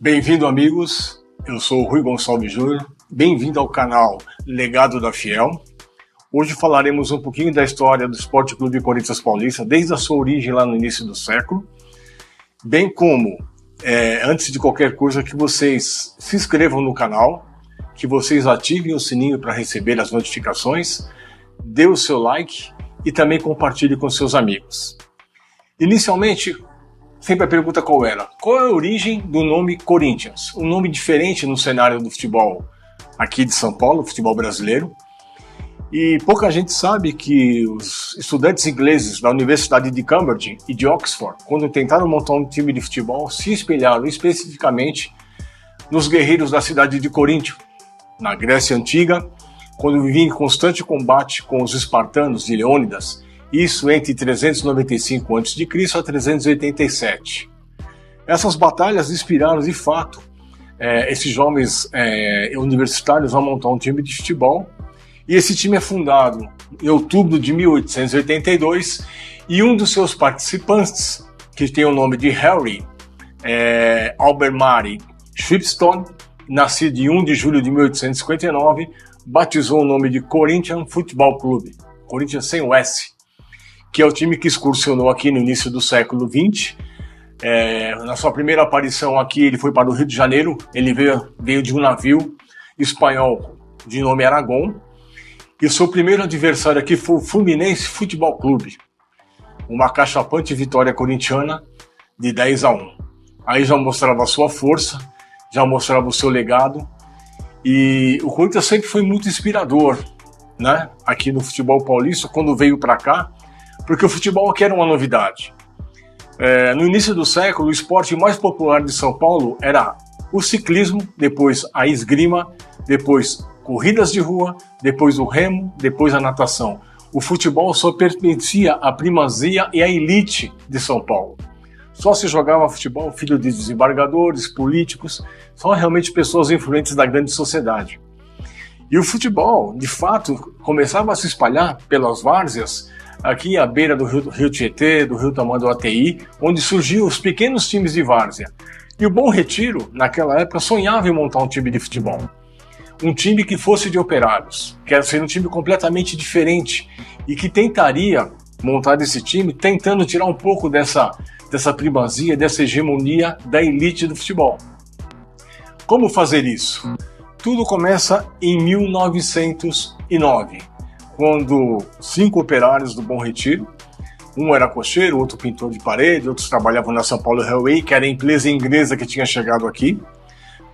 Bem-vindo, amigos. Eu sou o Rui Gonçalves Júnior. Bem-vindo ao canal Legado da Fiel. Hoje falaremos um pouquinho da história do Esporte Clube Corinthians Paulista, desde a sua origem lá no início do século, bem como, antes de qualquer coisa, que vocês se inscrevam no canal, que vocês ativem o sininho para receber as notificações, dê o seu like e também compartilhe com seus amigos. Inicialmente, sempre a pergunta qual era? Qual é a origem do nome Corinthians? Um nome diferente no cenário do futebol aqui de São Paulo, futebol brasileiro. E pouca gente sabe que os estudantes ingleses da Universidade de Cambridge e de Oxford, quando tentaram montar um time de futebol, se espelharam especificamente nos guerreiros da cidade de Coríntio, na Grécia Antiga, quando viviam em constante combate com os espartanos de Leônidas, isso entre 395 a.C. a 387. Essas batalhas inspiraram, de fato, esses jovens universitários a montar um time de futebol. E esse time é fundado em outubro de 1882 e um dos seus participantes, que tem o nome de Harry Albemarle Shipstone, nascido em 1 de julho de 1859, batizou o nome de Corinthians Football Club, Corinthians sem o S, que é o time que excursionou aqui no início do século XX. Na sua primeira aparição aqui, ele foi para o Rio de Janeiro. Ele veio de um navio espanhol de nome Aragon. E o seu primeiro adversário aqui foi o Fluminense Futebol Clube, uma cachapante vitória corintiana de 10-1. Aí já mostrava a sua força, já mostrava o seu legado. E o Corinthians sempre foi muito inspirador, né? Aqui no futebol paulista, quando veio para cá, porque o futebol aqui era uma novidade. No início do século, o esporte mais popular de São Paulo era o ciclismo, depois a esgrima, depois corridas de rua, depois o remo, depois a natação. O futebol só pertencia à primazia e à elite de São Paulo. Só se jogava futebol filho de desembargadores, políticos, só realmente pessoas influentes da grande sociedade. E o futebol, de fato, começava a se espalhar pelas várzeas, aqui à beira do Rio Tietê, do Rio Tamanduateí, onde surgiam os pequenos times de várzea. E o Bom Retiro, naquela época, sonhava em montar um time de futebol. Um time que fosse de operários, que era ser um time completamente diferente e que tentaria montar esse time tentando tirar um pouco dessa primazia, dessa hegemonia da elite do futebol. Como fazer isso? Tudo começa em 1909, quando 5 operários do Bom Retiro, um era cocheiro, outro pintor de parede, outros trabalhavam na São Paulo Railway, que era a empresa inglesa que tinha chegado aqui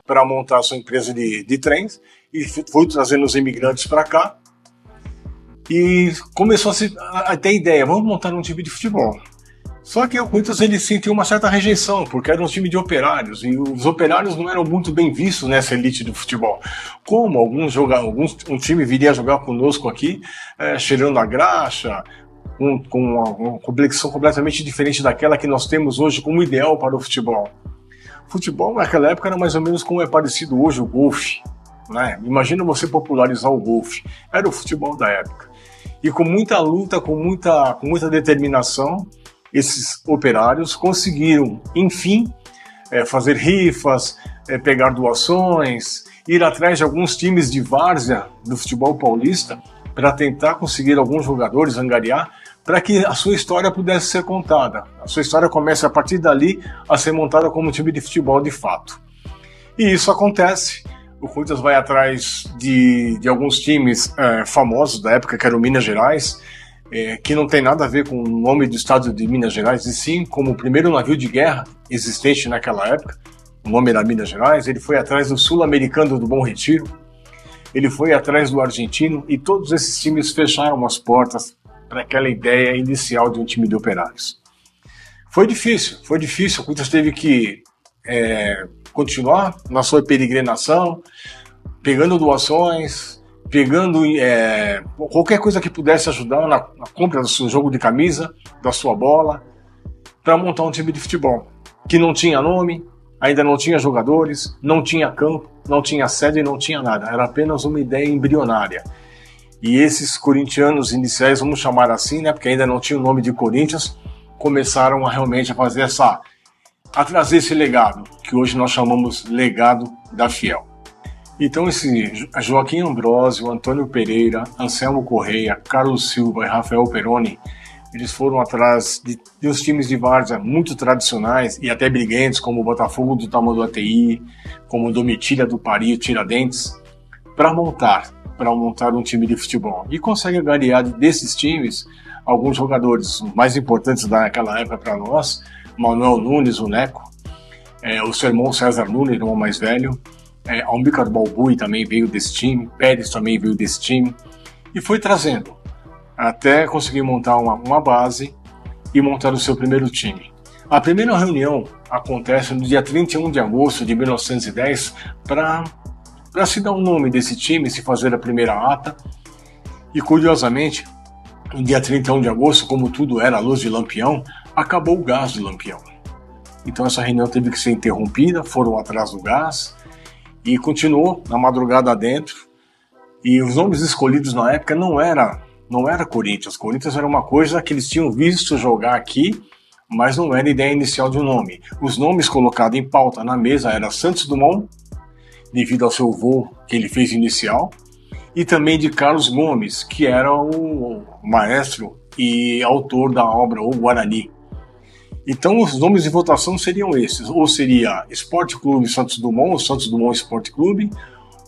para montar a sua empresa de trens, e foi trazendo os imigrantes para cá, e começou a ter ideia, vamos montar um time de futebol. Só que o Corinthians ele sentiu uma certa rejeição, porque era um time de operários, e os operários não eram muito bem vistos nessa elite do futebol. Como um time viria a jogar conosco aqui, cheirando a graxa, com uma complexão completamente diferente daquela que nós temos hoje como ideal para o futebol. Futebol naquela época era mais ou menos como é parecido hoje o golfe, né? Imagina você popularizar o golfe. Era o futebol da época. E com muita luta, com muita determinação, esses operários conseguiram, enfim, fazer rifas, pegar doações, ir atrás de alguns times de várzea do futebol paulista para tentar conseguir alguns jogadores, angariar, para que a sua história pudesse ser contada. A sua história começa a partir dali a ser montada como um time de futebol de fato. E isso acontece. O Corinthians vai atrás de alguns times famosos da época, que eram Minas Gerais, que não tem nada a ver com o nome do estado de Minas Gerais, e sim como o primeiro navio de guerra existente naquela época. O nome era Minas Gerais. Ele foi atrás do sul-americano do Bom Retiro, ele foi atrás do argentino, e todos esses times fecharam as portas para aquela ideia inicial de um time de operários. Foi difícil. O Corinthians teve que continuar na sua peregrinação, pegando doações, pegando qualquer coisa que pudesse ajudar na compra do seu jogo de camisa, da sua bola, para montar um time de futebol que não tinha nome, ainda não tinha jogadores, não tinha campo, não tinha sede, não tinha nada. Era apenas uma ideia embrionária. E esses corintianos iniciais, vamos chamar assim, né, porque ainda não tinha o nome de Corinthians, começaram a realmente fazer a trazer esse legado, que hoje nós chamamos legado da Fiel. Então esse Joaquim Ambrosio, Antônio Pereira, Anselmo Correia, Carlos Silva e Rafael Peroni, eles foram atrás de uns times de várzea muito tradicionais e até briguentes, como o Botafogo do Tamanduateí, como o Domitilha do Pari, Tiradentes, para montar um time de futebol. E consegue angariar desses times alguns jogadores mais importantes daquela época para nós, Manuel Nunes, o Neco, o seu irmão César Nunes, irmão mais velho, Almícar Balbui também veio desse time, Pérez também veio desse time, e foi trazendo, até conseguir montar uma base e montar o seu primeiro time. A primeira reunião acontece no dia 31 de agosto de 1910 para se dar o nome desse time, se fazer a primeira ata, e curiosamente, no dia 31 de agosto, como tudo era à luz de lampião, acabou o gás do lampião. Então essa reunião teve que ser interrompida, foram atrás do gás, e continuou na madrugada adentro, e os nomes escolhidos na época não era Corinthians. Corinthians era uma coisa que eles tinham visto jogar aqui, mas não era a ideia inicial de um nome. Os nomes colocados em pauta na mesa era Santos Dumont, devido ao seu voo que ele fez inicial, e também de Carlos Gomes, que era o maestro e autor da obra O Guarani. Então os nomes de votação seriam esses, ou seria Esporte Clube Santos Dumont, ou Santos Dumont Esporte Clube,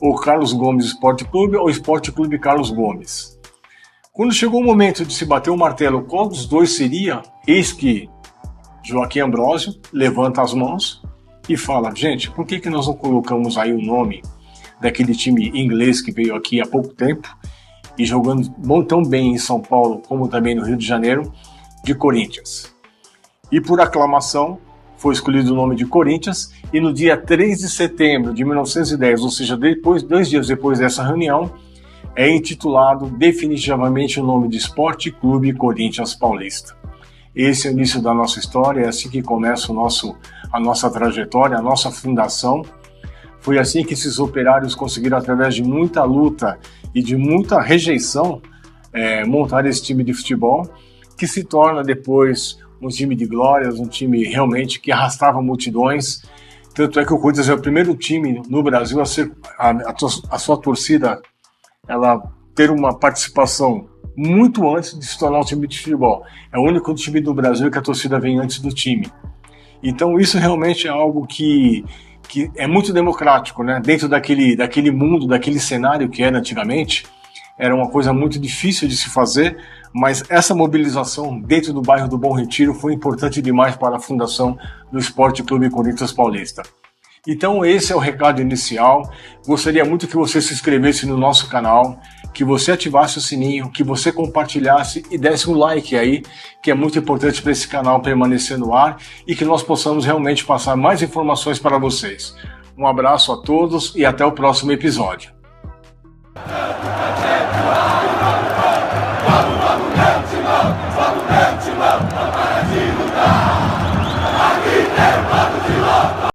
ou Carlos Gomes Esporte Clube, ou Esporte Clube Carlos Gomes. Quando chegou o momento de se bater o martelo qual dos dois seria, eis que Joaquim Ambrosio levanta as mãos e fala: gente, por que nós não colocamos aí o nome daquele time inglês que veio aqui há pouco tempo e jogando tão bem em São Paulo como também no Rio de Janeiro, de Corinthians? E por aclamação foi escolhido o nome de Corinthians, e no dia 3 de setembro de 1910, ou seja, 2 dias depois dessa reunião, é intitulado definitivamente o nome de Esporte Clube Corinthians Paulista. Esse é o início da nossa história, é assim que começa a nossa trajetória, a nossa fundação. Foi assim que esses operários conseguiram, através de muita luta e de muita rejeição, montar esse time de futebol, que se torna depois um time de glórias, um time realmente que arrastava multidões. Tanto é que o Corinthians é o primeiro time no Brasil a sua torcida ela ter uma participação muito antes de se tornar um time de futebol. É o único time do Brasil que a torcida vem antes do time. Então isso realmente é algo que é muito democrático, né? Dentro daquele mundo, daquele cenário que era antigamente, era uma coisa muito difícil de se fazer, mas essa mobilização dentro do bairro do Bom Retiro foi importante demais para a fundação do Esporte Clube Corinthians Paulista. Então esse é o recado inicial. Gostaria muito que você se inscrevesse no nosso canal, que você ativasse o sininho, que você compartilhasse e desse um like aí, que é muito importante para esse canal permanecer no ar e que nós possamos realmente passar mais informações para vocês. Um abraço a todos e até o próximo episódio.